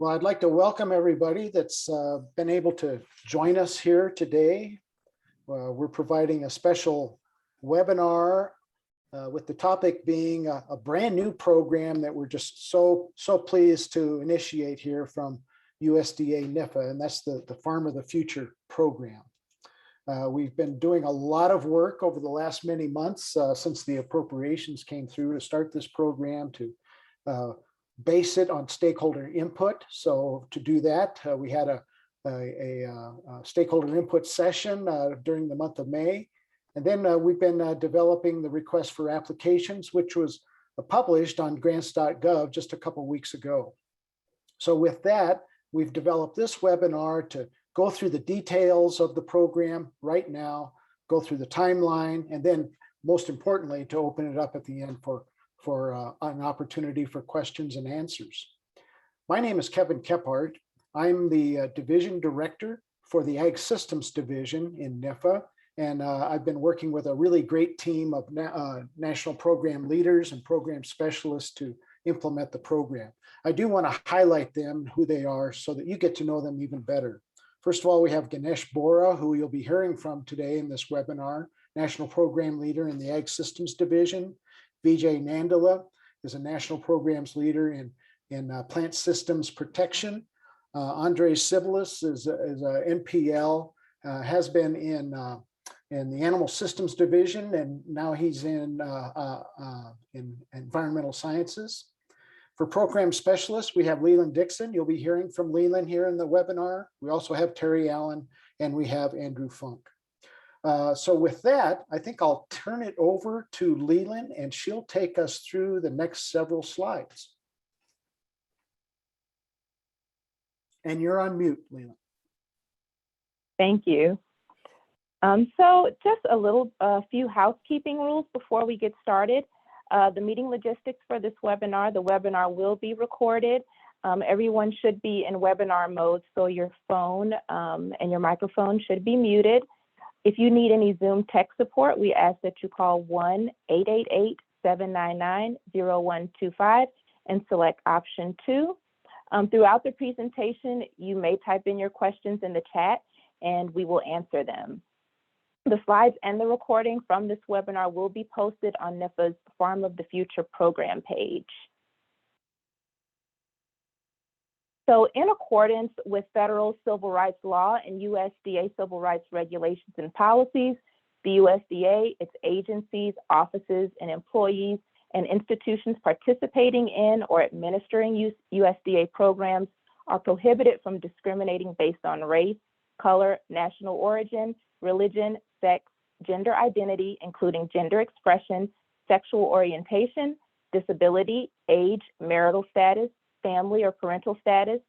Well, I'd like to welcome everybody that's been able to join us here today. We're providing a special webinar with the topic being a brand new program that we're just so pleased to initiate here from USDA NIFA, and that's the Farm of the Future program. We've been doing a lot of work over the last many months since the appropriations came through to start this program, to base it on stakeholder input. So to do that, we had a stakeholder input session during the month of May. And then we've been developing the request for applications, which was published on grants.gov just a couple weeks ago. So with that, we've developed this webinar to go through the details of the program right now, go through the timeline, and then most importantly, to open it up at the end for an opportunity for questions and answers. My name is Kevin Kephart. I'm the Division Director for the Ag Systems Division in NIFA, and I've been working with a really great team of national program leaders and program specialists to implement the program. I do want to highlight them, who they are, so that you get to know them even better. First of all, we have Ganesh Bora, who you'll be hearing from today in this webinar, National Program Leader in the Ag Systems Division. Vijay Nandala is a National Programs Leader in Plant Systems Protection. Andre Civilis is a NPL, has been in the Animal Systems Division, and now he's in Environmental Sciences. For program specialists, we have Leland Dixon. You'll be hearing from Leland here in the webinar. We also have Terry Allen, and we have Andrew Funk. So with that, I think I'll turn it over to Leland, and she'll take us through the next several slides. And you're on mute, Leland. Thank you. So just a few housekeeping rules before we get started. The meeting logistics for this webinar, the webinar will be recorded. Everyone should be in webinar mode, so your phone and your microphone should be muted. If you need any Zoom tech support, we ask that you call 1-888-799-0125 and select option 2. Throughout the presentation, you may type in your questions in the chat and we will answer them. The slides and the recording from this webinar will be posted on NIFA's Farm of the Future program page. So in accordance with federal civil rights law and USDA civil rights regulations and policies, the USDA, its agencies, offices, and employees, and institutions participating in or administering USDA programs are prohibited from discriminating based on race, color, national origin, religion, sex, gender identity, including gender expression, sexual orientation, disability, age, marital status, family or parental status,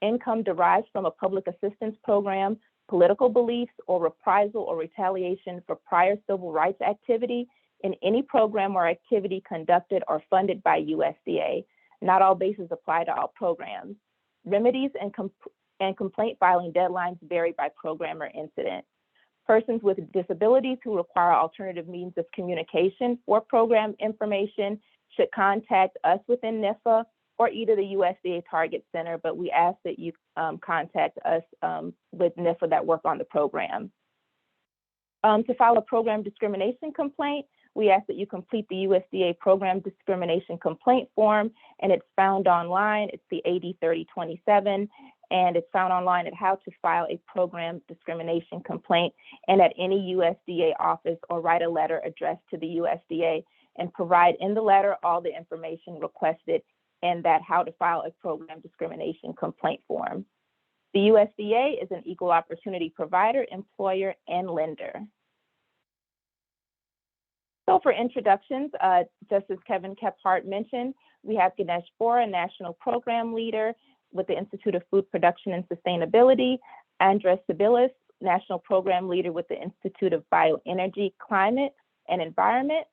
income derived from a public assistance program, political beliefs, or reprisal or retaliation for prior civil rights activity in any program or activity conducted or funded by USDA. Not all bases apply to all programs. Remedies and complaint filing deadlines vary by program or incident. Persons with disabilities who require alternative means of communication for program information should contact us within NIFA or either the USDA Target Center, but we ask that you contact us with NIFA that work on the program. To file a program discrimination complaint, we ask that you complete the USDA Program Discrimination Complaint Form, and it's found online. It's the AD 3027, and it's found online at How to File a Program Discrimination Complaint and at any USDA office, or write a letter addressed to the USDA and provide in the letter all the information requested in that How to File a Program Discrimination Complaint form. The USDA is an equal opportunity provider, employer, and lender. So for introductions, just as Kevin Kephart mentioned, we have Ganesh Bora, National Program Leader with the Institute of Food Production and Sustainability, Andres Sibilis, National Program Leader with the Institute of Bioenergy, Climate, and Environment,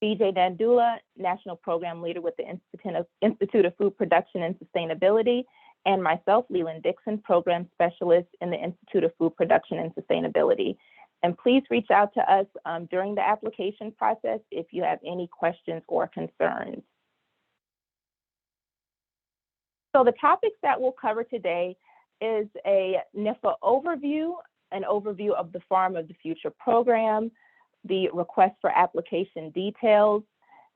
Vijay Nandala, National Program Leader with the Institute of Food Production and Sustainability, and myself, Leland Dixon, Program Specialist in the Institute of Food Production and Sustainability. And please reach out to us during the application process if you have any questions or concerns. So the topics that we'll cover today is a NIFA overview, an overview of the Farm of the Future program, the request for application details,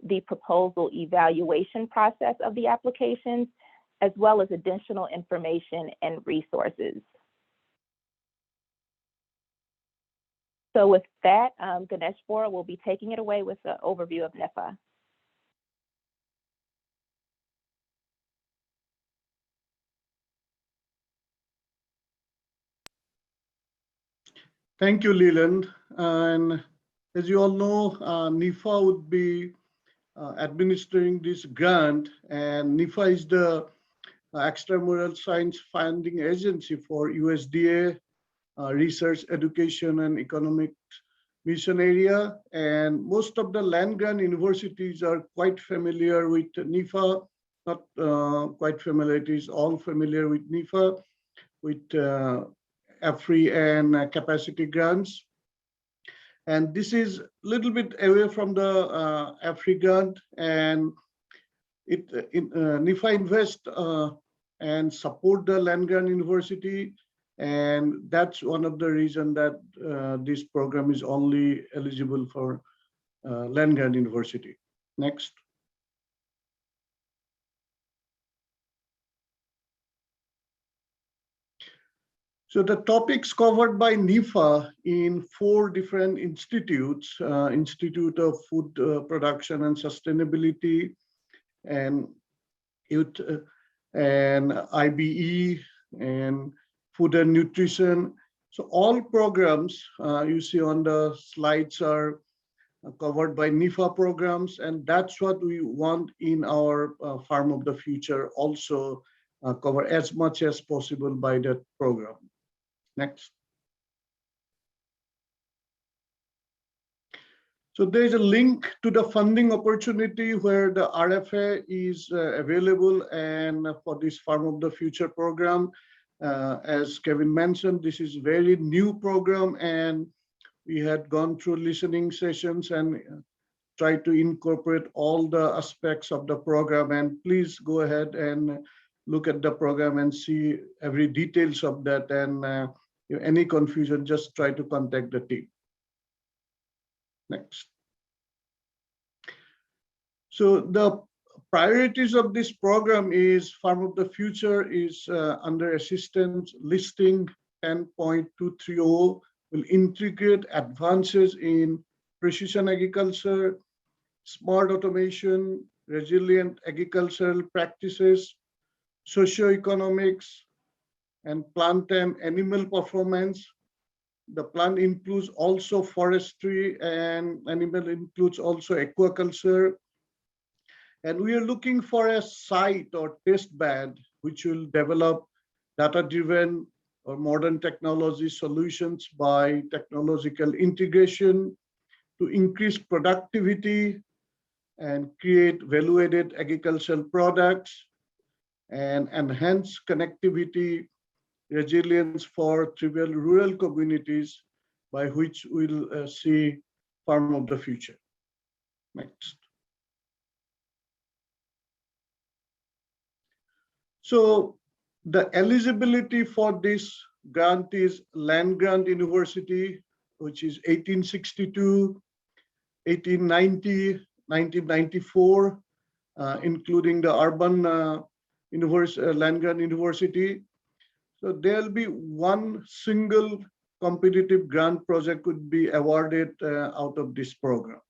the proposal evaluation process of the applications, as well as additional information and resources. So with that, Ganesh Bora will be taking it away with the overview of NIFA. Thank you, Leland. And as you all know, NIFA would be administering this grant, and NIFA is the extramural science funding agency for USDA research, education, and economic mission area. And most of the land grant universities are quite familiar with NIFA, not quite familiar, it is all familiar with NIFA, with AFRI and capacity grants. And this is a little bit away from the AFRI grant, and NIFA invest and support the land grant university, and that's one of the reasons that this program is only eligible for land grant university. Next. So the topics covered by NIFA in 4 different institutes, Institute of Food Production and Sustainability, and youth, and IBE, and Food and Nutrition. So all programs you see on the slides are covered by NIFA programs, and that's what we want in our Farm of the Future, also cover as much as possible by that program. Next. So there's a link to the funding opportunity where the RFA is available, and for this Farm of the Future program, as Kevin mentioned, this is very new program, and we had gone through listening sessions and tried to incorporate all the aspects of the program. And please go ahead and look at the program and see every details of that. And any confusion, just try to contact the team. Next. So the priorities of this program is Farm of the Future is under assistance listing 10.230 will integrate advances in precision agriculture, smart automation, resilient agricultural practices, socioeconomics, and plant and animal performance. The plant includes also forestry, and animal includes also aquaculture. And we are looking for a site or test bed which will develop data-driven or modern technology solutions by technological integration to increase productivity and create value-added agricultural products and enhance connectivity, resilience for trivial rural communities, by which we'll see Farm of the Future. Next. So the eligibility for this grant is Land Grant University, which is 1862, 1890, 1994, including the urban land grant university. So there'll be one single competitive grant project could be awarded out of this program.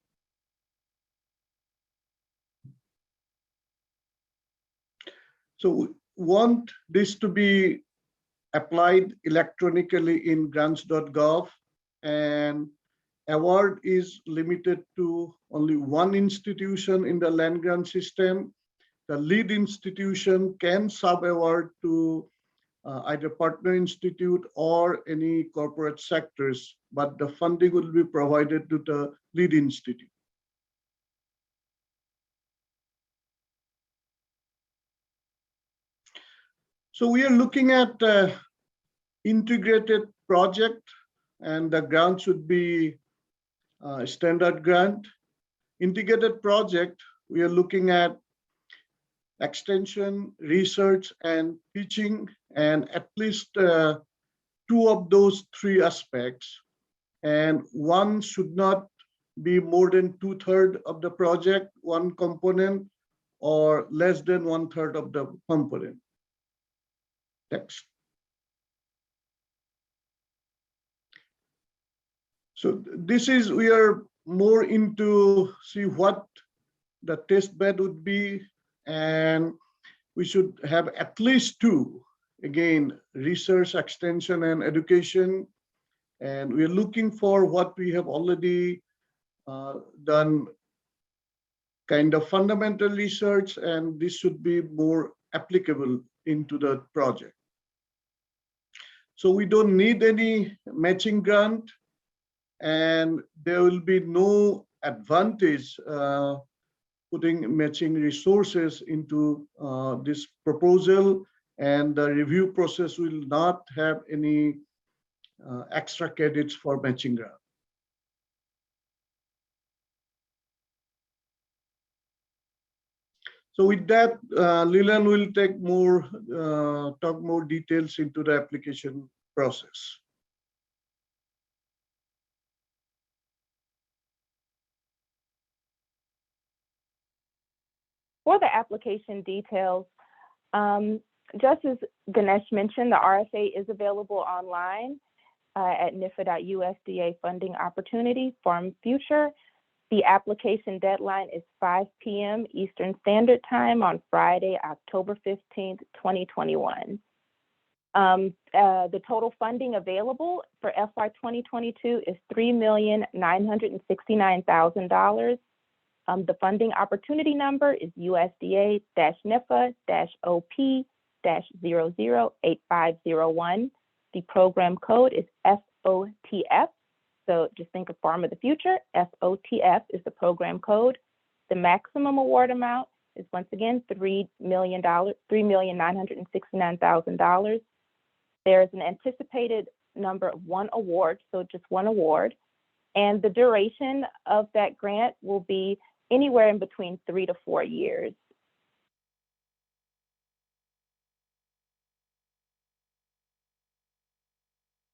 So we want this to be applied electronically in grants.gov, and award is limited to only one institution in the land grant system. The lead institution can sub-award to either partner institute or any corporate sectors, but the funding will be provided to the lead institute. So we are looking at integrated project, and the grant should be standard grant. Integrated project, we are looking at extension, research, and teaching, and at least two of those three aspects. And one should not be more than 2/3 of the project, one component, or less than 1/3 of the component. Next. So this is, we are more into see what the test bed would be, and we should have at least two. Again, research, extension, and education. And we're looking for what we have already done, kind of fundamental research, and this should be more applicable into the project. So we don't need any matching grant, and there will be no advantage putting matching resources into this proposal, and the review process will not have any extra credits for matching grant. So with that, Leland will take more, talk more details into the application process. For the application details, just as Ganesh mentioned, the RFA is available online at NIFA.USDA funding opportunity Farm Future. The application deadline is 5 p.m. Eastern Standard Time on Friday, October 15th, 2021. The total funding available for FY 2022 is $3,969,000. The funding opportunity number is USDA-NIFA-OP-008501. The program code is FOTF. So just think of Farm of the Future. FOTF is the program code. The maximum award amount is once again $3,969,000. There is an anticipated number of one award, so just one award. And the duration of that grant will be anywhere in between 3 to 4 years.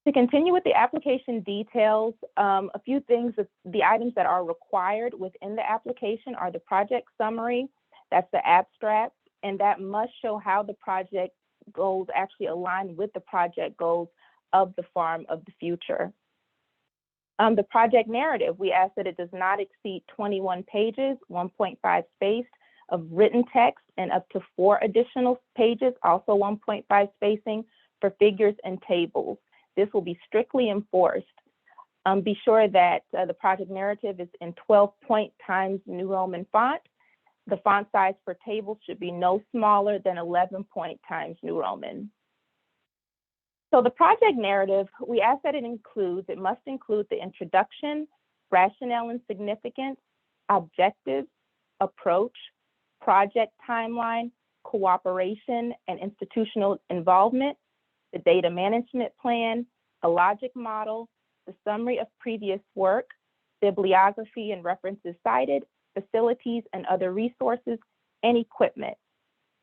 To continue with the application details, a few things, the items that are required within the application are the project summary, that's the abstract, and that must show how the project goals actually align with the project goals of the Farm of the Future. The project narrative, we ask that it does not exceed 21 pages, 1.5 spaced, of written text, and up to 4 additional pages, also 1.5 spacing, for figures and tables. This will be strictly enforced. Be sure that the project narrative is in 12-point Times New Roman font. The font size for tables should be no smaller than 11-point Times New Roman. So the project narrative, we ask that it must include the introduction, rationale and significance, objectives, approach, project timeline, cooperation and institutional involvement, the data management plan, a logic model, the summary of previous work, bibliography and references cited, facilities and other resources, and equipment.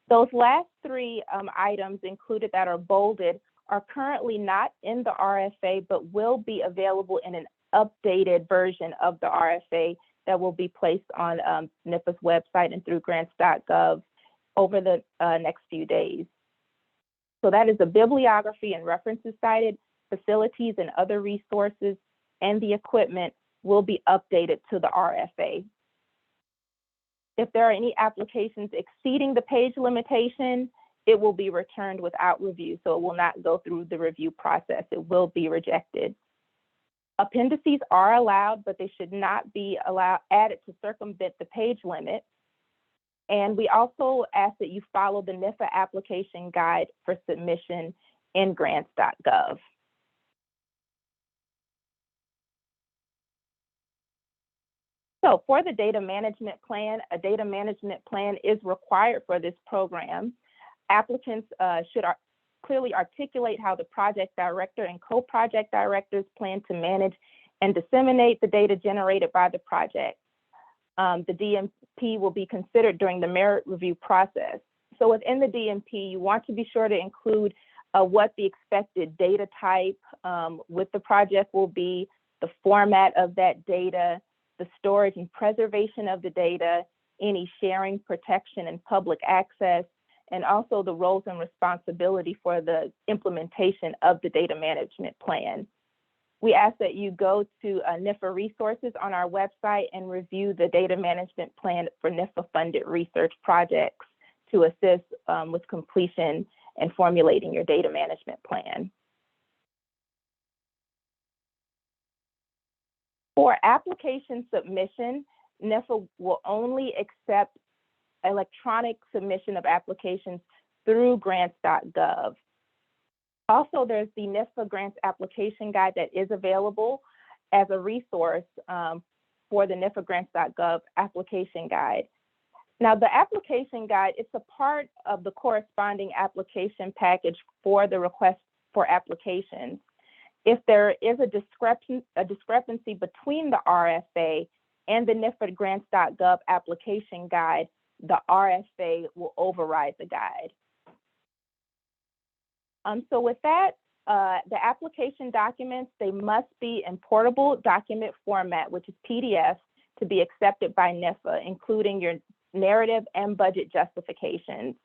Those last 3 items included that are bolded are currently not in the RFA, but will be available in an updated version of the RFA that will be placed on NIFA's website and through grants.gov over the next few days. So that is the bibliography and references cited, facilities and other resources, and the equipment will be updated to the RFA. If there are any applications exceeding the page limitation, it will be returned without review, so it will not go through the review process. It will be rejected. Appendices are allowed, but they should not be added to circumvent the page limit. And we also ask that you follow the NIFA application guide for submission in grants.gov. So for the data management plan, a data management plan is required for this program. Applicants should clearly articulate how the project director and co-project directors plan to manage and disseminate the data generated by the project. the DMP will be considered during the merit review process. So within the DMP, you want to be sure to include what the expected data type with the project will be, the format of that data, the storage and preservation of the data, any sharing, protection, and public access, and also the roles and responsibility for the implementation of the data management plan. We ask that you go to NIFA resources on our website and review the data management plan for NIFA-funded research projects to assist with completion and formulating your data management plan. For application submission, NIFA will only accept electronic submission of applications through grants.gov. Also, there's the NIFA Grants Application Guide that is available as a resource for the NIFA Grants.gov application guide. Now, the application guide, it's a part of the corresponding application package for the request for applications. If there is a discrepancy between the RFA and the NIFA Grants.gov application guide, the RFA will override the guide. So with that, the application documents, they must be in portable document format, which is PDF, to be accepted by NIFA, including your narrative and budget justifications.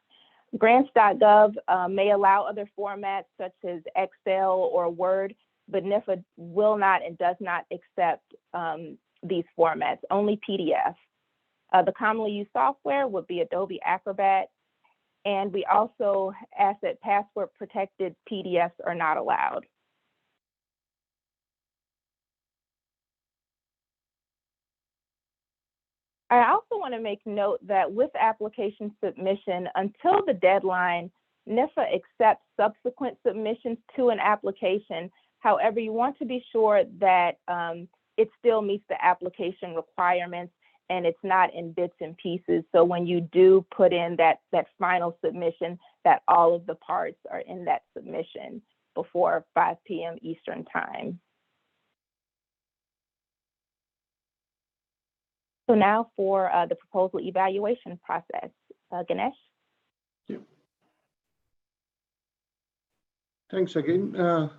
Grants.gov may allow other formats such as Excel or Word, but NIFA will not and does not accept these formats, only PDF. The commonly used software would be Adobe Acrobat, and we also ask that password protected PDFs are not allowed. I also want to make note that with application submission, until the deadline, NIFA accepts subsequent submissions to an application. However, you want to be sure that it still meets the application requirements and it's not in bits and pieces. So when you do put in that final submission, that all of the parts are in that submission before 5 p.m. Eastern time. So now for the proposal evaluation process. Ganesh? Yeah. Thanks again.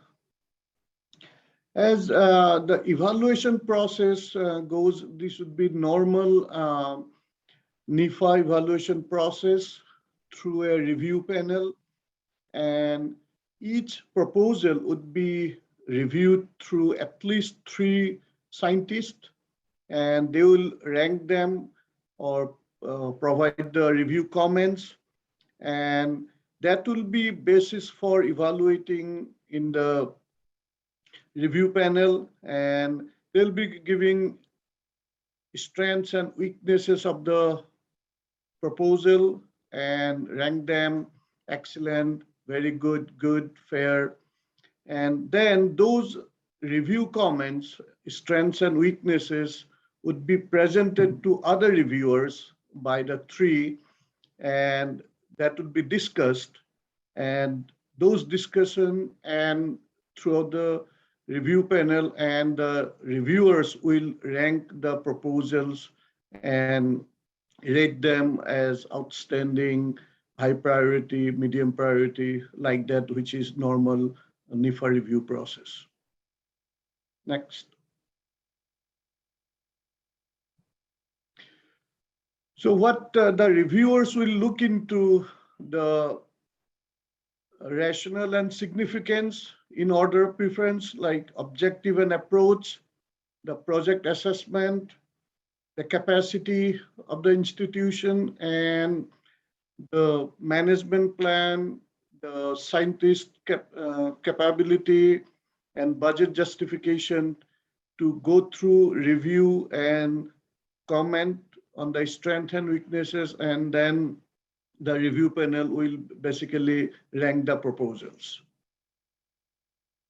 As the evaluation process goes, this would be normal NIFA evaluation process through a review panel, and each proposal would be reviewed through at least 3 scientists, and they will rank them or provide the review comments, and that will be basis for evaluating in the review panel, and they'll be giving strengths and weaknesses of the proposal and rank them excellent, very good, good, fair. And then those review comments, strengths and weaknesses would be presented to other reviewers by the 3, and that would be discussed. And those discussion and throughout the review panel, and the reviewers will rank the proposals and rate them as outstanding, high priority, medium priority, like that, which is normal NIFA review process. Next. So what the reviewers will look into: the rationale and significance, in order of preference, like objective and approach, the project assessment, the capacity of the institution, and the management plan, the scientist capability, and budget justification, to go through, review, and comment on the strengths and weaknesses, and then the review panel will basically rank the proposals.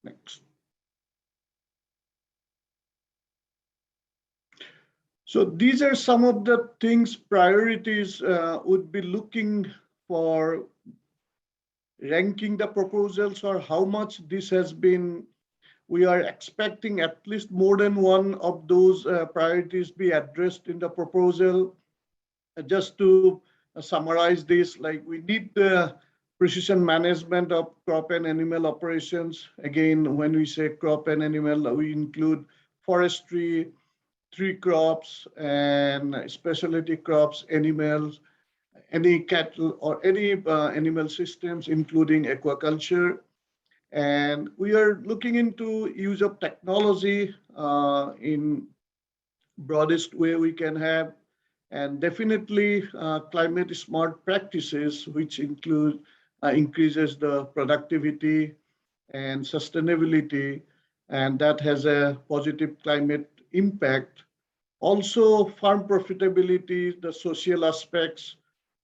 Next. So these are some of the things, priorities would be looking for ranking the proposals, or how much this has been we are expecting at least more than one of those priorities be addressed in the proposal. Just to summarize this, like we need the precision management of crop and animal operations. Again, when we say crop and animal, we include forestry, tree crops, and specialty crops, animals, any cattle or any animal systems, including aquaculture. And we are looking into use of technology in broadest way we can have, and definitely climate smart practices, which include increases the productivity and sustainability, and that has a positive climate impact. Also, farm profitability, the social aspects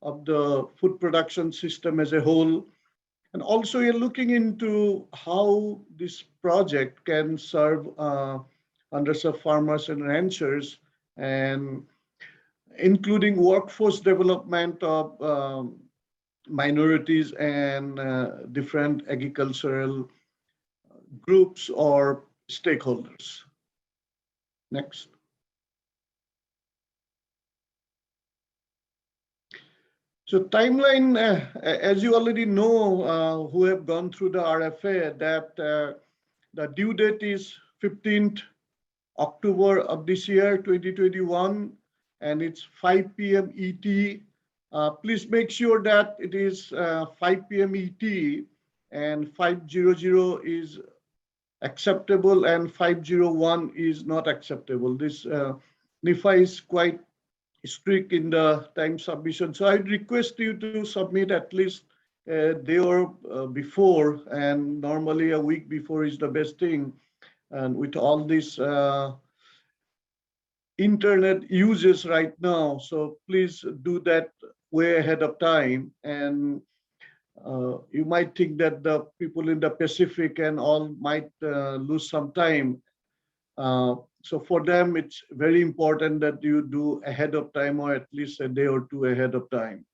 of the food production system as a whole. And also, you're looking into how this project can serve underserved farmers and ranchers, and including workforce development of minorities and different agricultural groups or stakeholders. Next. So timeline, as you already know, who have gone through the RFA, that the due date is 15th October of this year, 2021, and it's 5 p.m. ET. Please make sure that it is 5 p.m. ET and 500 is acceptable and 501 is not acceptable. This NIFA is quite strict in the time submission. So I'd request you to submit at least a day or before, and normally a week before is the best thing. And with all this internet uses right now, so please do that way ahead of time. And you might think that the people in the Pacific and all might lose some time. So for them, it's very important that you do ahead of time, or at least a day or two ahead of time.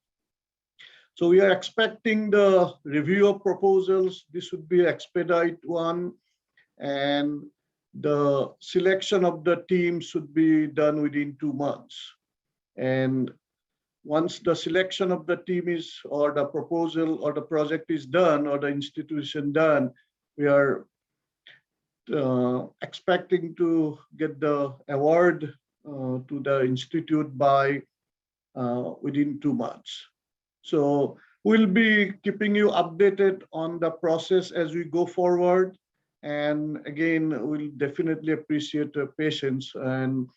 So we are expecting the review of proposals. This would be expedite one, and the selection of the team should be done within 2 months. And once the selection of the team is, or the proposal or the project is done, or the institution done, we are expecting to get the award to the institute by within 2 months. So we'll be keeping you updated on the process as we go forward. And again, we'll definitely appreciate the patience, and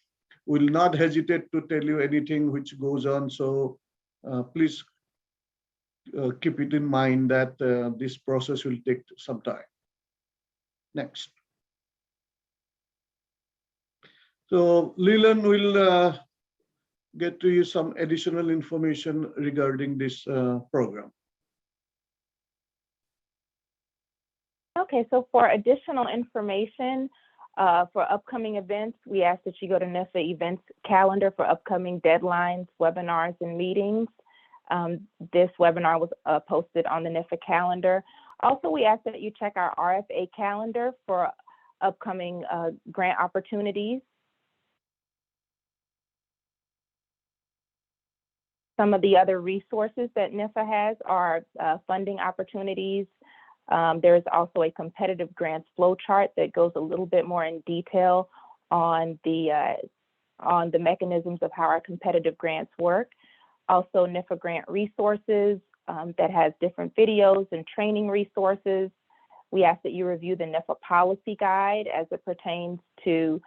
will not hesitate to tell you anything which goes on. So please keep it in mind that this process will take some time. Next. So Leland will get to you some additional information regarding this program. Okay, so for additional information for upcoming events, we ask that you go to NIFA events calendar for upcoming deadlines, webinars, and meetings. This webinar was posted on the NIFA calendar. Also, we ask that you check our RFA calendar for upcoming grant opportunities. Some of the other resources that NIFA has are funding opportunities. There's also a competitive grants flow chart that goes a little bit more in detail on the mechanisms of how our competitive grants work. Also, NIFA grant resources that has different videos and training resources. We ask that you review the NIFA policy guide as it pertains to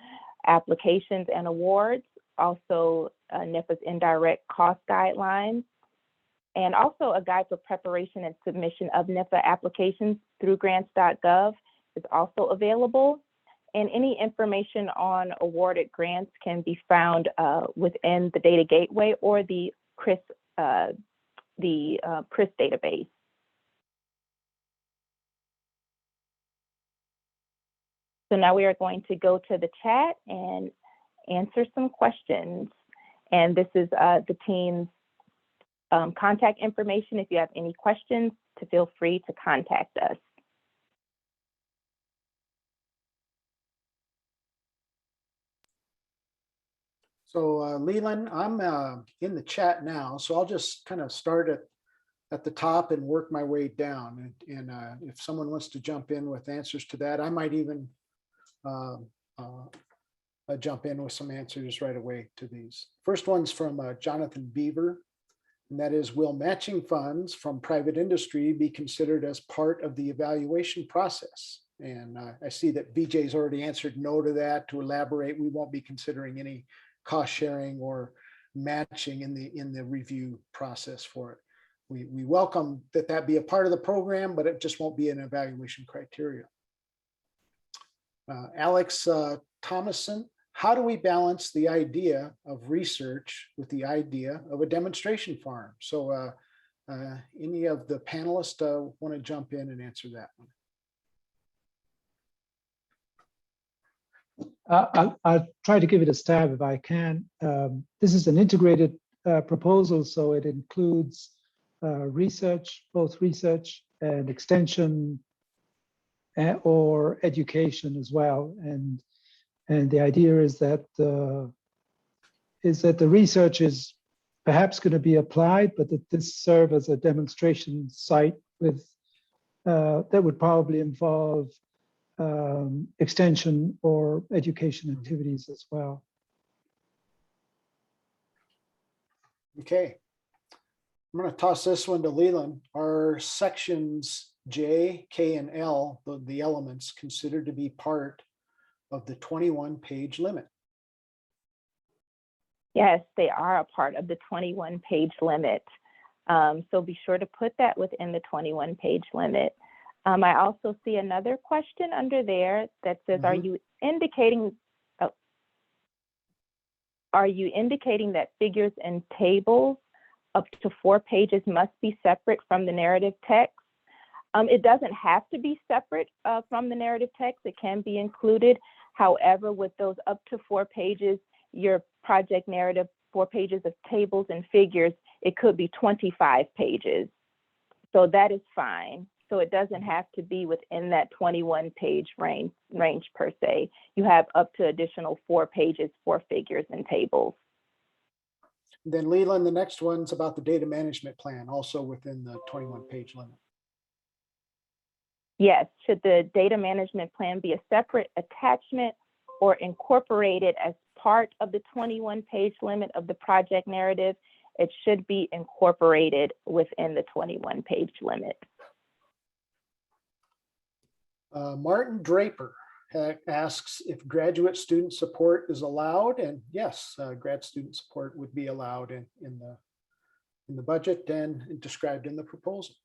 applications and awards. Also, NIFA's indirect cost guidelines, and also a guide for preparation and submission of NIFA applications through grants.gov is also available. And any information on awarded grants can be found within the data gateway or the CRIS database. So now we are going to go to the chat and answer some questions. And this is the team's contact information. If you have any questions, to feel free to contact us. So Leland, I'm in the chat now, so I'll just kind of start at the top and work my way down. And if someone wants to jump in with answers to that, I might even jump in with some answers right away to these. First one's from Jonathan Beaver, and that is, will matching funds from private industry be considered as part of the evaluation process? And I see that VJ's already answered no to that. To elaborate, we won't be considering any cost sharing or matching in the review process for it. We welcome that be a part of the program, but it just won't be an evaluation criteria. Alex Thomason, how do we balance the idea of research with the idea of a demonstration farm? So any of the panelists want to jump in and answer that one? I'll try to give it a stab if I can. This is an integrated proposal, so it includes research, both research and extension or education as well. And the idea is that the research is perhaps going to be applied, but that this serve as a demonstration site with that would probably involve extension or education activities as well. Okay, I'm going to toss this one to Leland. Are sections J, K, and L, the elements, considered to be part of the 21-page limit? Yes, they are a part of the 21-page limit. So be sure to put that within the 21-page limit. I also see another question under there that says, are you indicating that figures and tables up to 4 pages must be separate from the narrative text? It doesn't have to be separate from the narrative text. It can be included. However, with those up to 4 pages, your project narrative, 4 pages of tables and figures, it could be 25 pages. So that is fine. So it doesn't have to be within that 21-page range per se. You have up to additional 4 pages for figures and tables. Then Leland, the next one's about the data management plan, also within the 21-page limit. Yes, should the data management plan be a separate attachment or incorporated as part of the 21-page limit of the project narrative? It should be incorporated within the 21-page limit. Martin Draper asks if graduate student support is allowed, and yes, grad student support would be allowed in the budget and described in the proposal.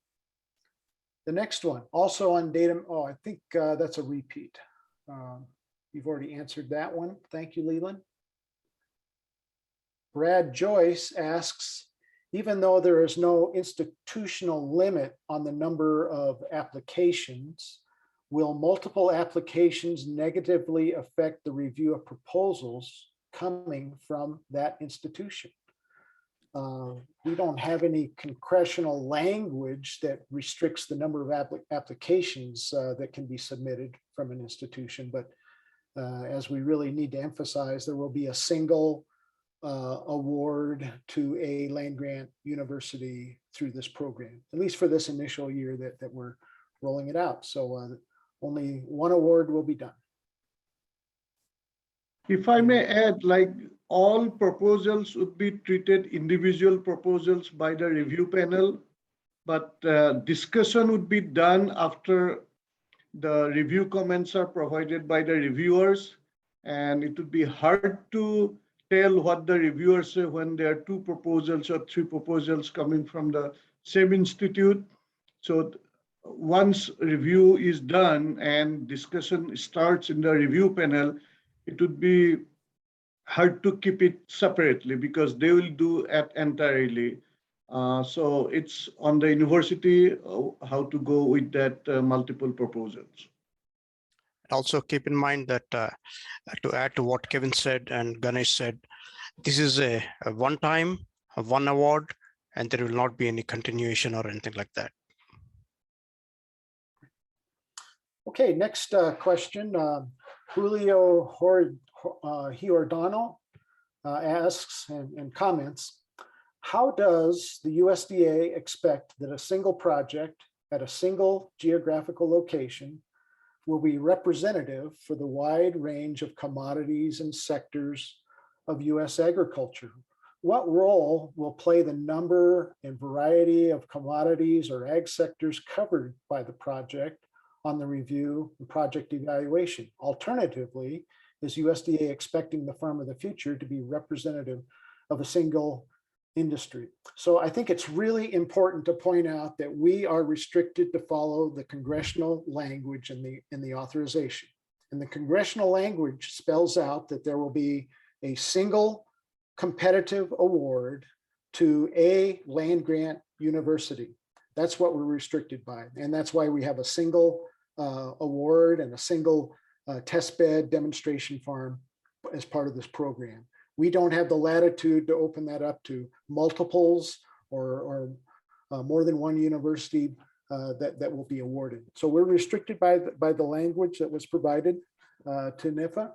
The next one, also on data, I think that's a repeat. You've already answered that one. Thank you, Leland. Brad Joyce asks, even though there is no institutional limit on the number of applications, will multiple applications negatively affect the review of proposals coming from that institution? We don't have any congressional language that restricts the number of applications that can be submitted from an institution, but as we really need to emphasize, there will be a single award to a land-grant university through this program, at least for this initial year that we're rolling it out. So only one award will be done. If I may add, like all proposals would be treated individual proposals by the review panel, but discussion would be done after the review comments are provided by the reviewers. And it would be hard to tell what the reviewers say when there are 2 proposals or 3 proposals coming from the same institute. So once review is done and discussion starts in the review panel, it would be hard to keep it separately because they will do it entirely. So it's on the university how to go with that multiple proposals. Also keep in mind that to add to what Kevin said and Ganesh said, this is a one-time, one award, and there will not be any continuation or anything like that. Okay, next question, Julio Giordano asks and comments, how does the USDA expect that a single project at a single geographical location will be representative for the wide range of commodities and sectors of US agriculture? What role will play the number and variety of commodities or ag sectors covered by the project on the review and project evaluation? Alternatively, is USDA expecting the farm of the future to be representative of a single industry? So I think it's really important to point out that we are restricted to follow the congressional language in the authorization. And the congressional language spells out that there will be a single competitive award to a land grant university. That's what we're restricted by. And that's why we have a single award and a single test bed demonstration farm as part of this program. We don't have the latitude to open that up to multiples or more than one university that will be awarded. So we're restricted by the language that was provided to NIFA.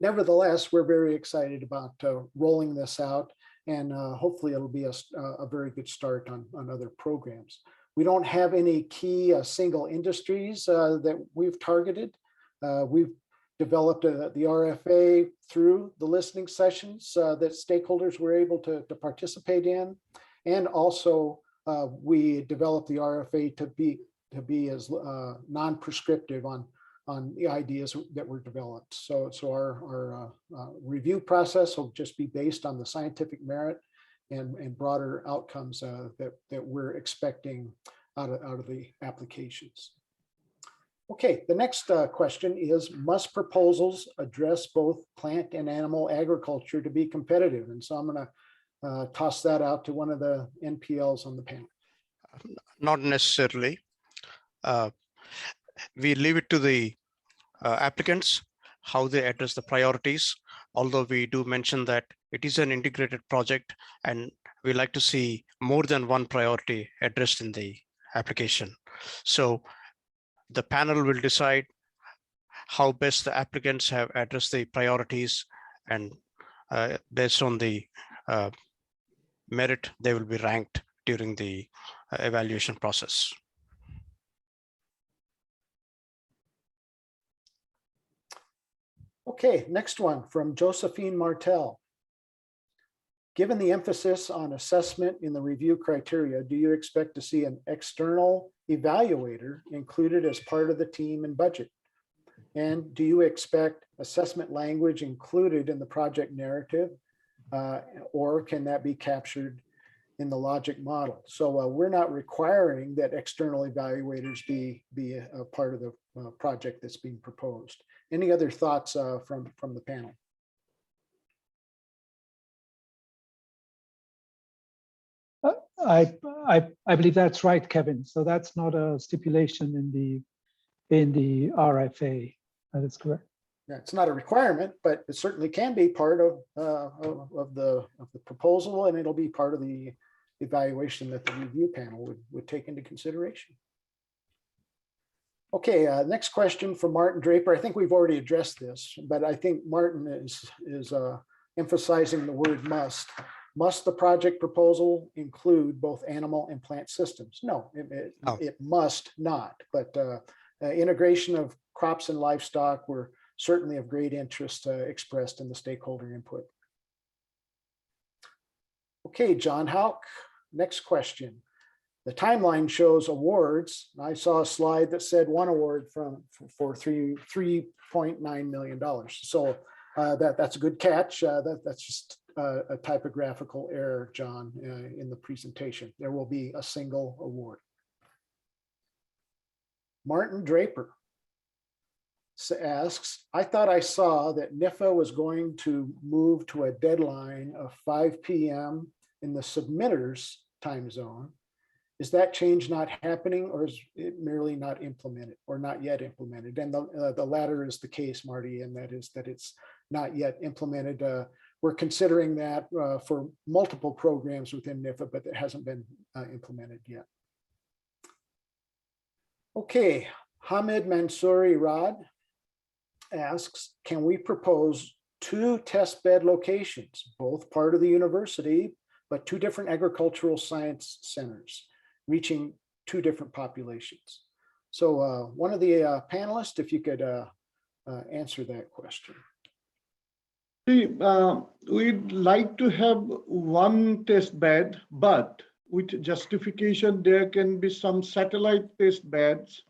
Nevertheless, we're very excited about rolling this out, and hopefully it'll be a very good start on other programs. We don't have any key single industries that we've targeted. We've developed the RFA through the listening sessions that stakeholders were able to participate in. And also we developed the RFA to be as non-prescriptive on the ideas that were developed. So our review process will just be based on the scientific merit and broader outcomes that we're expecting out of the applications. Okay, the next question is, must proposals address both plant and animal agriculture to be competitive? And so I'm going to toss that out to one of the NPLs on the panel. Not necessarily. We leave it to the applicants, how they address the priorities, although we do mention that it is an integrated project and we like to see more than one priority addressed in the application. So the panel will decide how best the applicants have addressed the priorities, and based on the merit, they will be ranked during the evaluation process. Okay, next one from Josephine Martel. Given the emphasis on assessment in the review criteria, do you expect to see an external evaluator included as part of the team and budget? And do you expect assessment language included in the project narrative, or can that be captured in the logic model? So we're not requiring that external evaluators be a part of the project that's being proposed. Any other thoughts from the panel? I believe that's right, Kevin. So that's not a stipulation in the RFA. That is correct. Yeah, it's not a requirement, but it certainly can be part of the proposal, and it'll be part of the evaluation that the review panel would take into consideration. Okay, next question from Martin Draper. I think we've already addressed this, but I think Martin is emphasizing the word must. Must the project proposal include both animal and plant systems? No, it must not, but integration of crops and livestock were certainly of great interest expressed in the stakeholder input. Okay, John Houck, next question. The timeline shows awards. I saw a slide that said one award for $3.9 million. So that's a good catch. That's just a typographical error, John, in the presentation. There will be a single award. Martin Draper asks, I thought I saw that NIFA was going to move to a deadline of 5 p.m. in the submitter's time zone. Is that change not happening, or is it merely not implemented or not yet implemented? And the latter is the case, Marty, and that is that it's not yet implemented. We're considering that for multiple programs within NIFA, but it hasn't been implemented yet. Okay, Hamid Mansouri Rad asks, can we propose 2 test bed locations, both part of the university, but 2 different agricultural science centers, reaching 2 different populations. So one of the panelists, if you could answer that question. We'd like to have 1 test bed, but with justification, there can be some satellite test beds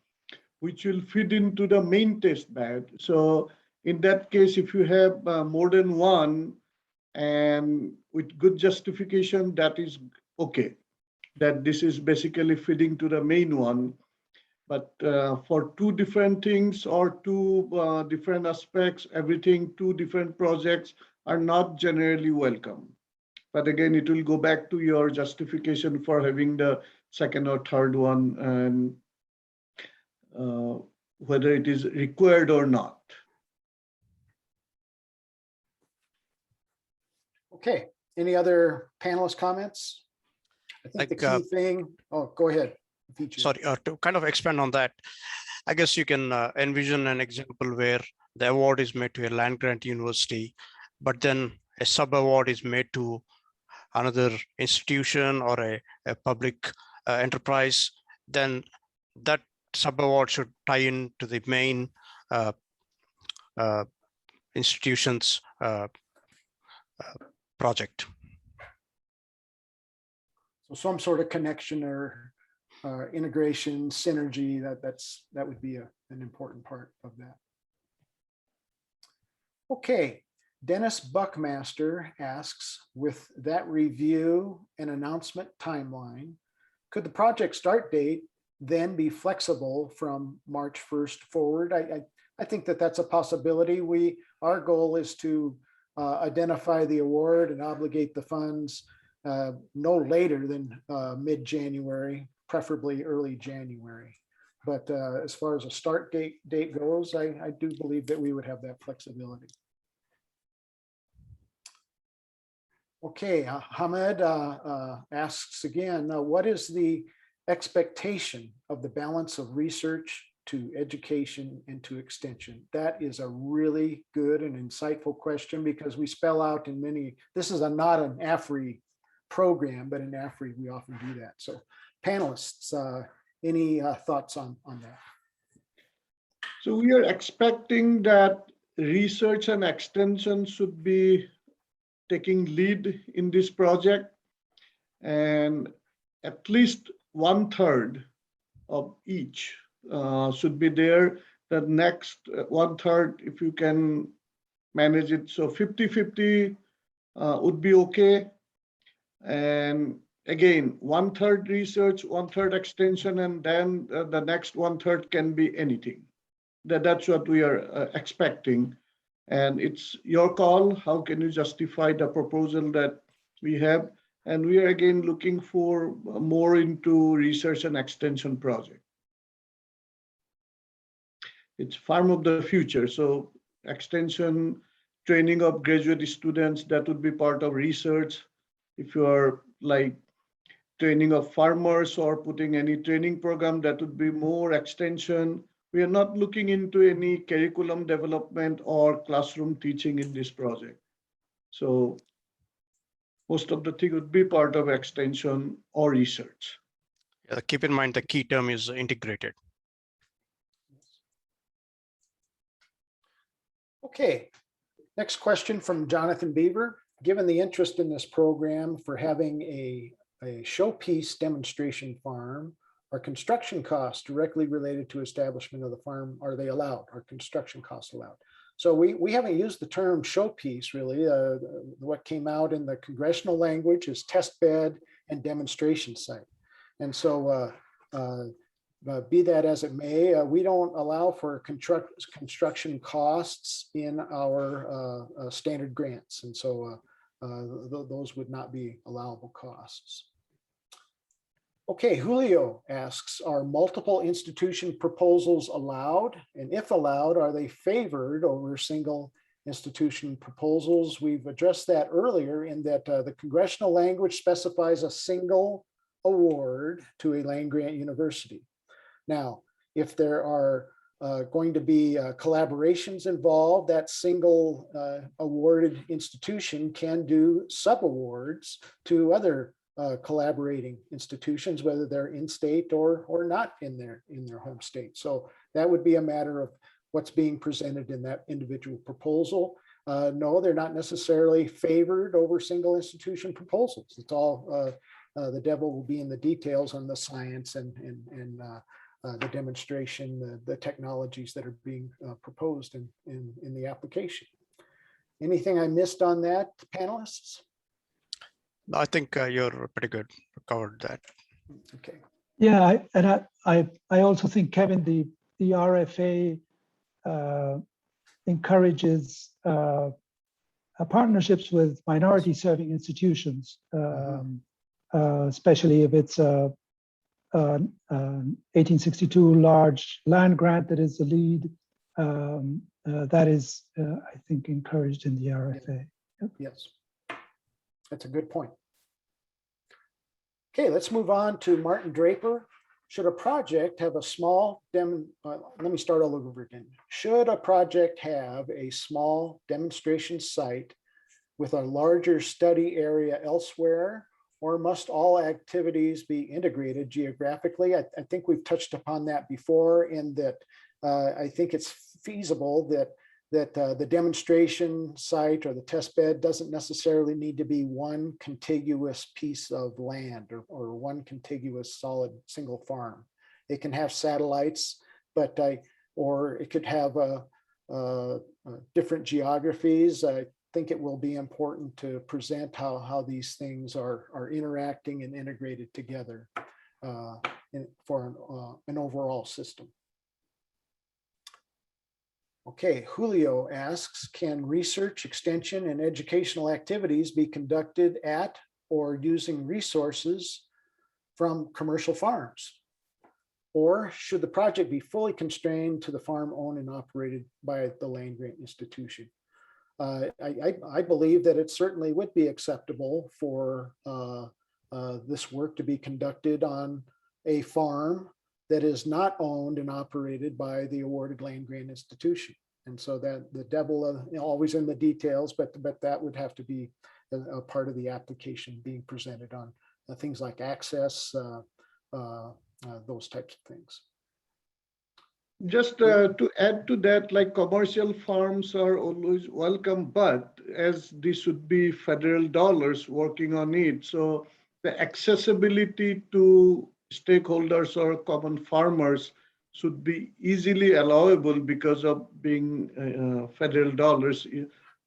which will feed into the main test bed. So in that case, if you have more than 1 and with good justification, that is okay, that this is basically feeding to the main one. But for 2 different things or 2 different aspects, everything, 2 different projects are not generally welcome. But again, it will go back to your justification for having the 2nd or 3rd one and whether it is required or not. Okay, any other panelist comments? I think the key thing, oh, go ahead. Feature. Sorry, to kind of expand on that, I guess you can envision an example where the award is made to a land grant university, but then a sub award is made to another institution or a public enterprise. Then that sub award should tie in to the main institution's project. So some sort of connection or integration, synergy, that would be an important part of that. Okay, Dennis Buckmaster asks, with that review and announcement timeline, could the project start date then be flexible from March 1st forward? I think that's a possibility. Our goal is to identify the award and obligate the funds no later than mid-January, preferably early January. But as far as a start date goes, I do believe that we would have that flexibility. Okay, Hamed asks again, what is the expectation of the balance of research to education and to extension? That is a really good and insightful question, because we spell out in many, this is not an AFRI program, but in AFRI we often do that. So panelists, any thoughts on that? So we are expecting that research and extension should be taking lead in this project, and at least 1/3 of each should be there. The next 1/3, if you can manage it, so 50-50 would be okay. And again, 1/3 research, 1/3 extension, and then the next 1/3 can be anything. That's what we are expecting. And it's your call. How can you justify the proposal that we have? And we are again looking for more into research and extension project. It's farm of the future. So extension, training of graduate students, that would be part of research. If you are like training of farmers or putting any training program, that would be more extension. We are not looking into any curriculum development or classroom teaching in this project. So most of the thing would be part of extension or research. Keep in mind the key term is integrated. Okay, next question from Jonathan Beaver. Given the interest in this program for having a showpiece demonstration farm, are construction costs directly related to establishment of the farm? Are they allowed? Are construction costs allowed? So we haven't used the term showpiece really. What came out in the congressional language is test bed and demonstration site. And so be that as it may, we don't allow for construction costs in our standard grants. And so those would not be allowable costs. Okay, Julio asks, are multiple institution proposals allowed? And if allowed, are they favored over single institution proposals? We've addressed that earlier in that the congressional language specifies a single award to a land grant university. Now, if there are going to be collaborations involved. That single awarded institution can do subawards to other collaborating institutions, whether they're in-state or not in their home state. So that would be a matter of what's being presented in that individual proposal. No, they're not necessarily favored over single institution proposals. It's all the devil will be in the details on the science and the demonstration, the technologies that are being proposed in the application. Anything I missed on that, panelists? I think you're pretty good, covered that. Okay. Yeah, I also think, Kevin, the RFA encourages partnerships with minority serving institutions, especially if it's a 1862 large land grant that is the lead. That is, I think, encouraged in the RFA. Yep. Yes, that's a good point. Okay, let's move on to Martin Draper. Should a project have a small let me start all over again. Should a project have a small demonstration site with a larger study area elsewhere, or must all activities be integrated geographically? I think we've touched upon that before, in that I think it's feasible that the demonstration site or the test bed doesn't necessarily need to be one contiguous piece of land or one contiguous solid single farm. It can have satellites, but or it could have different geographies. I think it will be important to present how these things are interacting and integrated together for an overall system. Okay, Julio asks, can research, extension, and educational activities be conducted at or using resources from commercial farms? Or should the project be fully constrained to the farm owned and operated by the land grant institution? I believe that it certainly would be acceptable for this work to be conducted on a farm that is not owned and operated by the awarded land grant institution. And so that the devil always in the details, but that would have to be a part of the application being presented on things like access, those types of things. Just to add to that, like commercial farms are always welcome, but as this would be federal dollars working on it, so the accessibility to stakeholders or common farmers should be easily allowable because of being federal dollars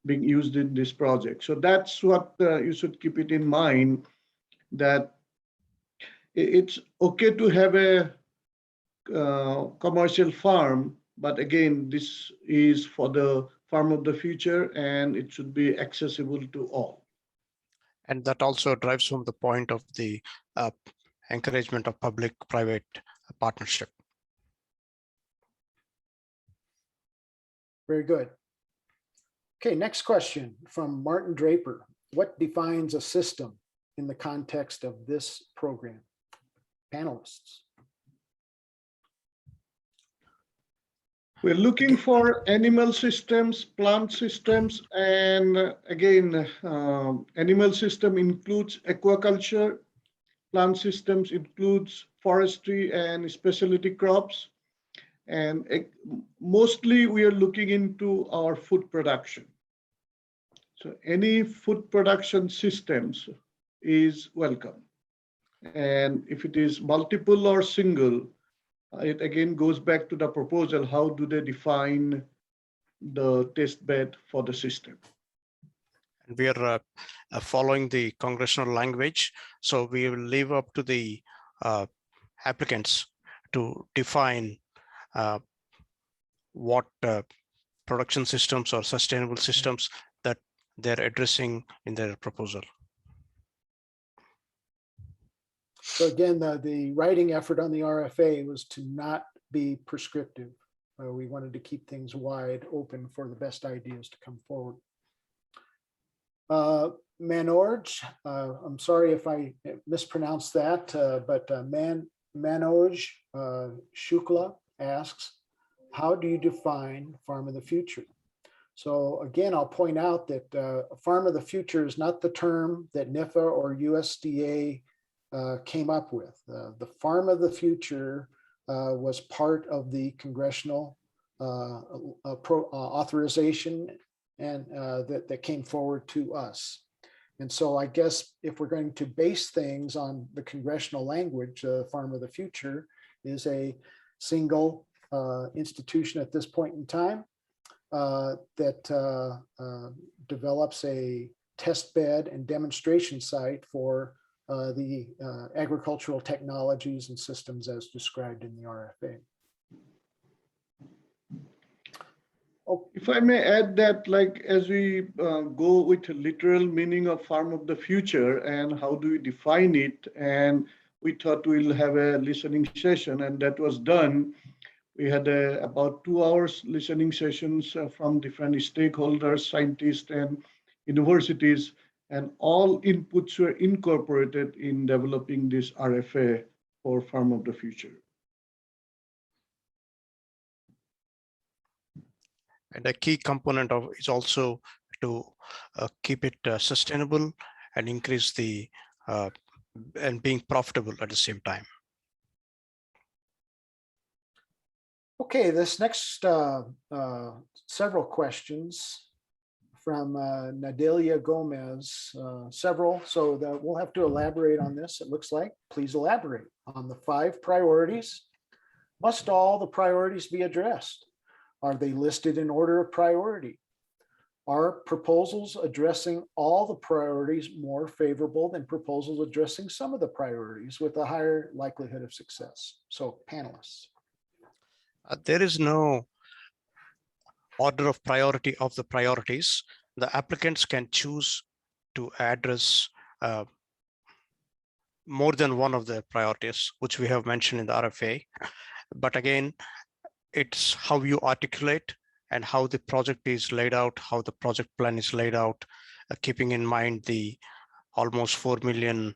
being used in this project. So that's what you should keep it in mind, that it's okay to have a commercial farm, but again, this is for the farm of the future and it should be accessible to all. And that also drives home the point of the encouragement of public-private partnership. Very good. Okay, next question from Martin Draper. What defines a system in the context of this program? Panelists. We're looking for animal systems, plant systems, and again, animal system includes aquaculture, plant systems includes forestry and specialty crops, and mostly we are looking into our food production. So any food production systems is welcome. And if it is multiple or single, it again goes back to the proposal. How do they define the test bed for the system? And we are following the congressional language. So we will leave up to the applicants to define what production systems or sustainable systems that they're addressing in their proposal. So again, the writing effort on the RFA was to not be prescriptive. We wanted to keep things wide open for the best ideas to come forward. Manoj, I'm sorry if I mispronounced that, but Manoj Shukla asks, how do you define farm of the future? So again, I'll point out that farm of the future is not the term that NIFA or USDA came up with. The farm of the future was part of the congressional authorization and that came forward to us. And so I guess if we're going to base things on the congressional language, farm of the future is a single institution at this point in time that develops a test bed and demonstration site for the agricultural technologies and systems as described in the RFA. Oh, If I may add that, like, as we go with a literal meaning of farm of the future and how do we define it, and we thought we'll have a listening session, and that was done. We had about 2 hours listening sessions from different stakeholders, scientists, and universities, and all inputs were incorporated in developing this RFA for farm of the future. And a key component of is also to keep it sustainable and increase the and being profitable at the same time. okay, this next several questions from Nadelia Gomez, several, so that we'll have to elaborate on this, it looks like. Please elaborate on the 5 priorities. Must all the priorities be addressed? Are they listed in order of priority? Are proposals addressing all the priorities more favorable than proposals addressing some of the priorities with a higher likelihood of success? So panelists. There is no order of priority of the priorities. The applicants can choose to address more than one of the priorities, which we have mentioned in the RFA. But again, it's how you articulate and how the project is laid out, how the project plan is laid out, keeping in mind the almost 4 million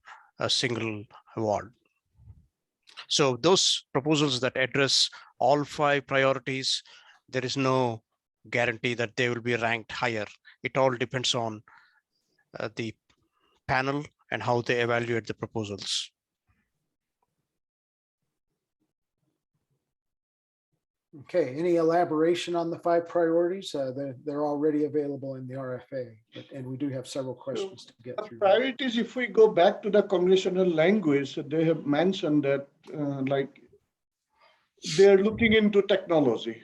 single award. So those proposals that address all 5 priorities, there is no guarantee that they will be ranked higher. It all depends on the panel and how they evaluate the proposals. Okay, any elaboration on the 5 priorities? They're already available in the RFA, and we do have several questions to get through. Priorities, if we go back to the congressional language, they have mentioned that like they're looking into technology,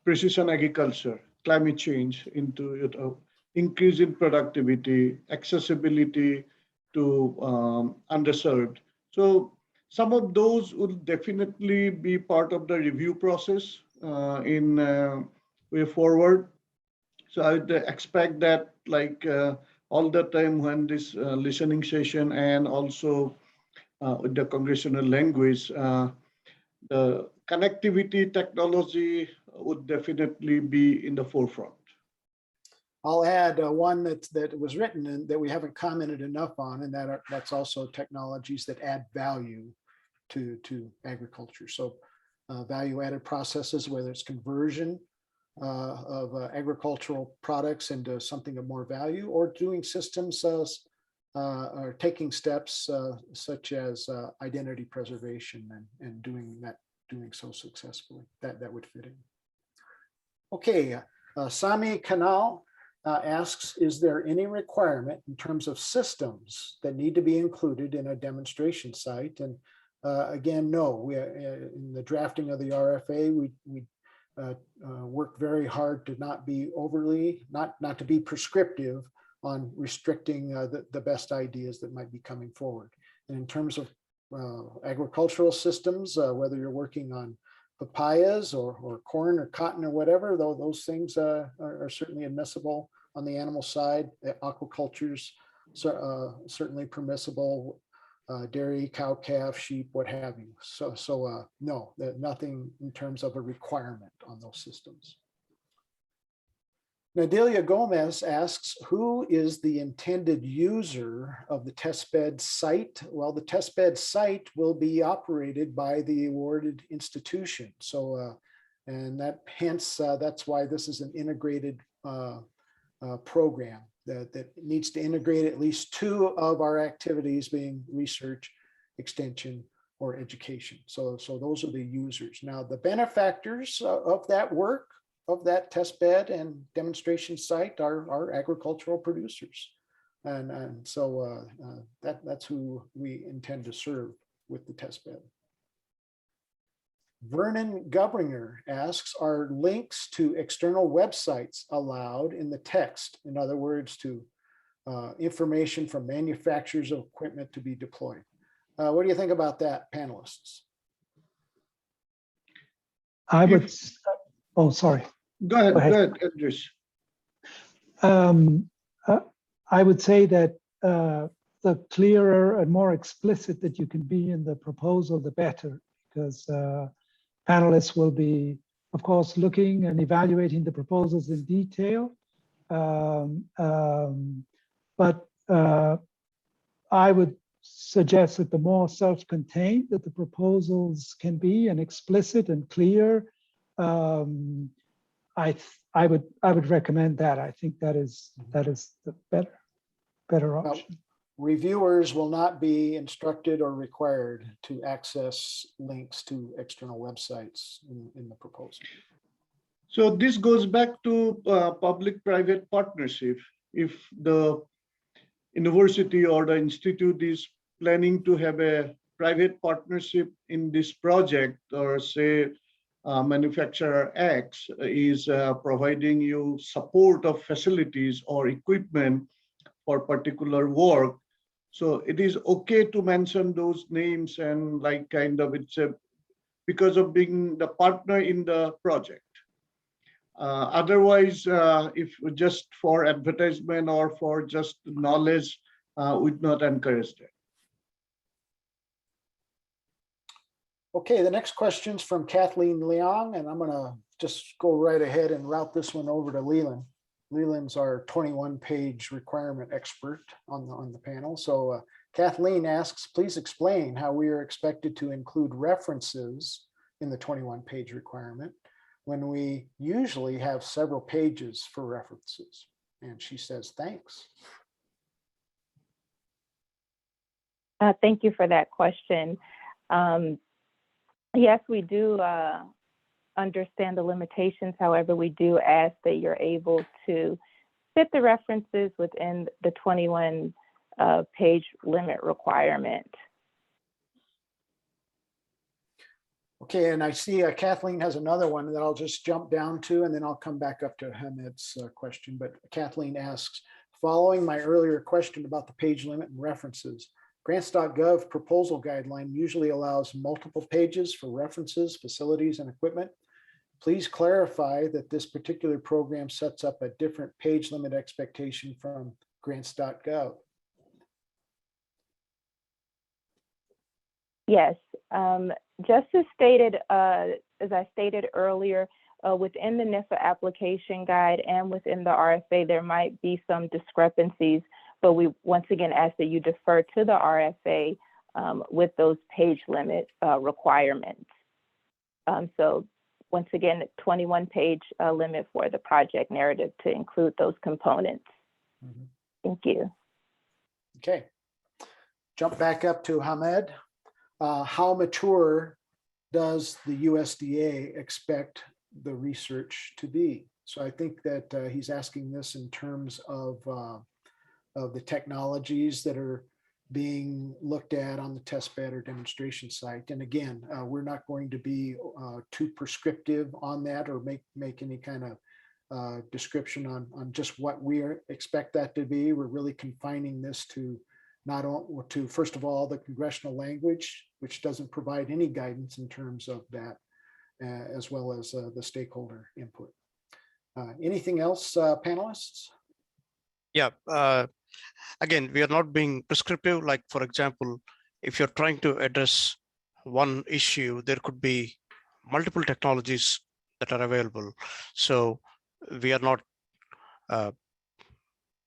precision agriculture, climate change, into increase in productivity, accessibility to underserved. So some of those will definitely be part of the review process in way forward. So I would expect that, like all the time when this listening session and also with the congressional language, the connectivity technology would definitely be in the forefront. I'll add one that was written and that we haven't commented enough on, and that's also technologies that add value to agriculture. So value-added processes, whether it's conversion of agricultural products into something of more value, or doing systems or taking steps such as identity preservation and doing so successfully. That would fit in. Okay, Sami Kanal asks, is there any requirement in terms of systems that need to be included in a demonstration site? And again, no. In the drafting of the RFA, we worked very hard to not be overly, not to be prescriptive on restricting the best ideas that might be coming forward. And in terms of agricultural systems, whether you're working on papayas or corn or cotton or whatever, though those things are certainly admissible on the animal side. Aquaculture's certainly permissible. Dairy, cow, calf, sheep, what have you. So no, nothing in terms of a requirement on those systems. Nadelia Gomez asks, who is the intended user of the testbed site? Well, the testbed site will be operated by the awarded institution. So And hence, that's why this is an integrated program that needs to integrate at least 2 of our activities, being research, extension, or education. So those are the users. Now, the benefactors of that work, of that test bed and demonstration site, are agricultural producers. And so that's who we intend to serve with the test bed. Vernon Gubringer asks, are links to external websites allowed in the text? In other words, to information from manufacturers of equipment to be deployed. What do you think about that, panelists? I would, oh, sorry. Go ahead, Andres. I would say that the clearer and more explicit that you can be in the proposal, the better, because panelists will be, of course, looking and evaluating the proposals in detail. But I would suggest that the more self-contained that the proposals can be and explicit and clear, I would recommend that. I think that is the better option. Reviewers will not be instructed or required to access links to external websites in the proposal. So this goes back to public-private partnership. If the university or the institute is planning to have a private partnership in this project, or say manufacturer X is providing you support of facilities or equipment for particular work, so it is okay to mention those names and like kind of it's because of being the partner in the project. Otherwise, if just for advertisement or for just knowledge, would not encourage that. Okay, the next question's from Kathleen Leong, and I'm gonna just go right ahead and route this one over to Leland. Leland's our 21-page requirement expert on the panel. So Kathleen asks, please explain how we are expected to include references in the 21-page requirement when we usually have several pages for references. And she says, thanks. Thank you for that question. Yes, we do understand the limitations. However, we do ask that you're able to fit the references within the 21-page limit requirement. Okay, and I see Kathleen has another one that I'll just jump down to, and then I'll come back up to Hamid's question. But Kathleen asks, following my earlier question about the page limit and references, grants.gov proposal guideline usually allows multiple pages for references, facilities, and equipment. Please clarify that this particular program sets up a different page limit expectation from grants.gov. Yes, just as stated, as I stated earlier, within the NIFA application guide and within the RFA, there might be some discrepancies, but we once again ask that you defer to the RFA with those page limit requirements. So once again, 21-page limit for the project narrative to include those components. Mm-hmm. Thank you. Okay, jump back up to Hamid. How mature does the USDA expect the research to be? So I think that he's asking this in terms of the technologies that are being looked at on the test bed or demonstration site. And again, we're not going to be too prescriptive on that or make any kind of description on just what we expect that to be. We're really confining this to not only to, first of all, the congressional language, which doesn't provide any guidance in terms of that, as well as the stakeholder input. Anything else, panelists? Yeah, again, we are not being prescriptive. Like, for example, if you're trying to address one issue, there could be multiple technologies that are available. So we are not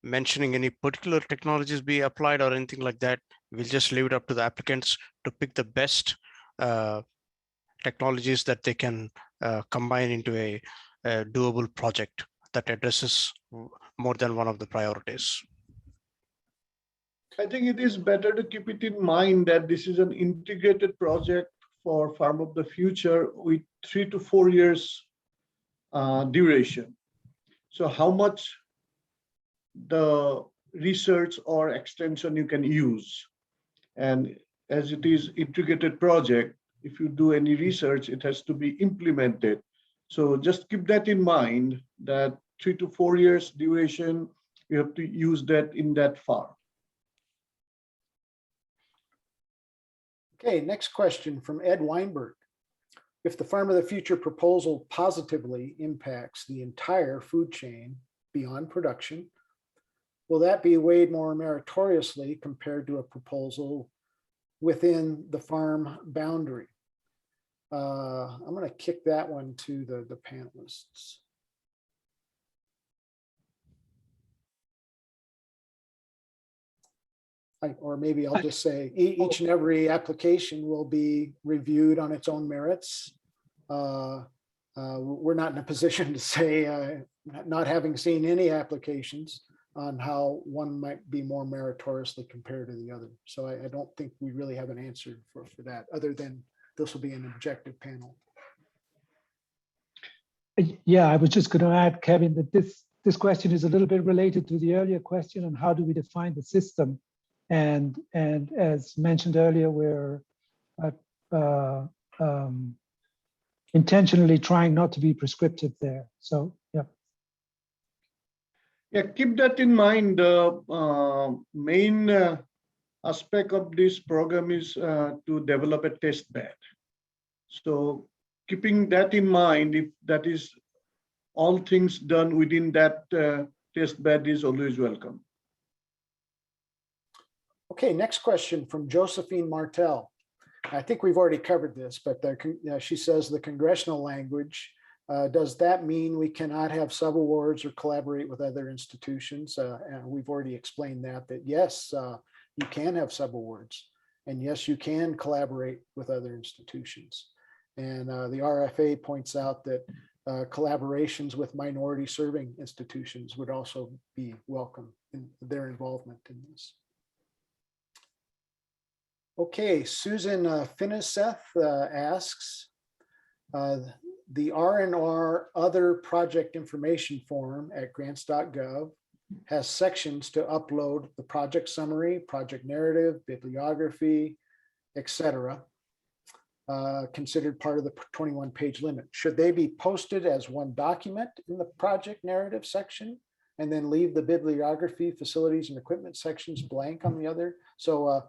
mentioning any particular technologies be applied or anything like that. We'll just leave it up to the applicants to pick the best technologies that they can combine into a doable project that addresses more than one of the priorities. I think it is better to keep it in mind that this is an integrated project for Farm of the Future with 3 to 4 years duration. So how much the research or extension you can use. And as it is integrated project, if you do any research, it has to be implemented. So just keep that in mind that 3 to 4 years duration, you have to use that in that farm. Okay, next question from Ed Weinberg. If the Farm of the Future proposal positively impacts the entire food chain beyond production, will that be weighed more meritoriously compared to a proposal within the farm boundary? I'm going to kick that one to the panelists. Or maybe I'll just say each and every application will be reviewed on its own merits. We're not in a position to say, not having seen any applications, on how one might be more meritoriously compared to the other. So I don't think we really have an answer for that, other than this will be an objective panel. Yeah, I was just going to add, Kevin, that this question is a little bit related to the earlier question on how do we define the system. And as mentioned earlier, we're intentionally trying not to be prescriptive there. So, yeah. Yeah, keep that in mind. The main aspect of this program is to develop a test bed. So keeping that in mind, if that is all things done within that test bed is always welcome. Okay, next question from Josephine Martel. I think we've already covered this, but she says the congressional language, does that mean we cannot have subawards or collaborate with other institutions? And we've already explained that yes, you can have subawards, and yes, you can collaborate with other institutions. And the RFA points out that collaborations with minority serving institutions would also be welcome in their involvement in this. Okay, Susan Finiseth asks, the R&R Other Project Information Form at grants.gov has sections to upload the project summary, project narrative, bibliography, etc., considered part of the 21-page limit. Should they be posted as one document in the project narrative section and then leave the bibliography, facilities, and equipment sections blank on the other? So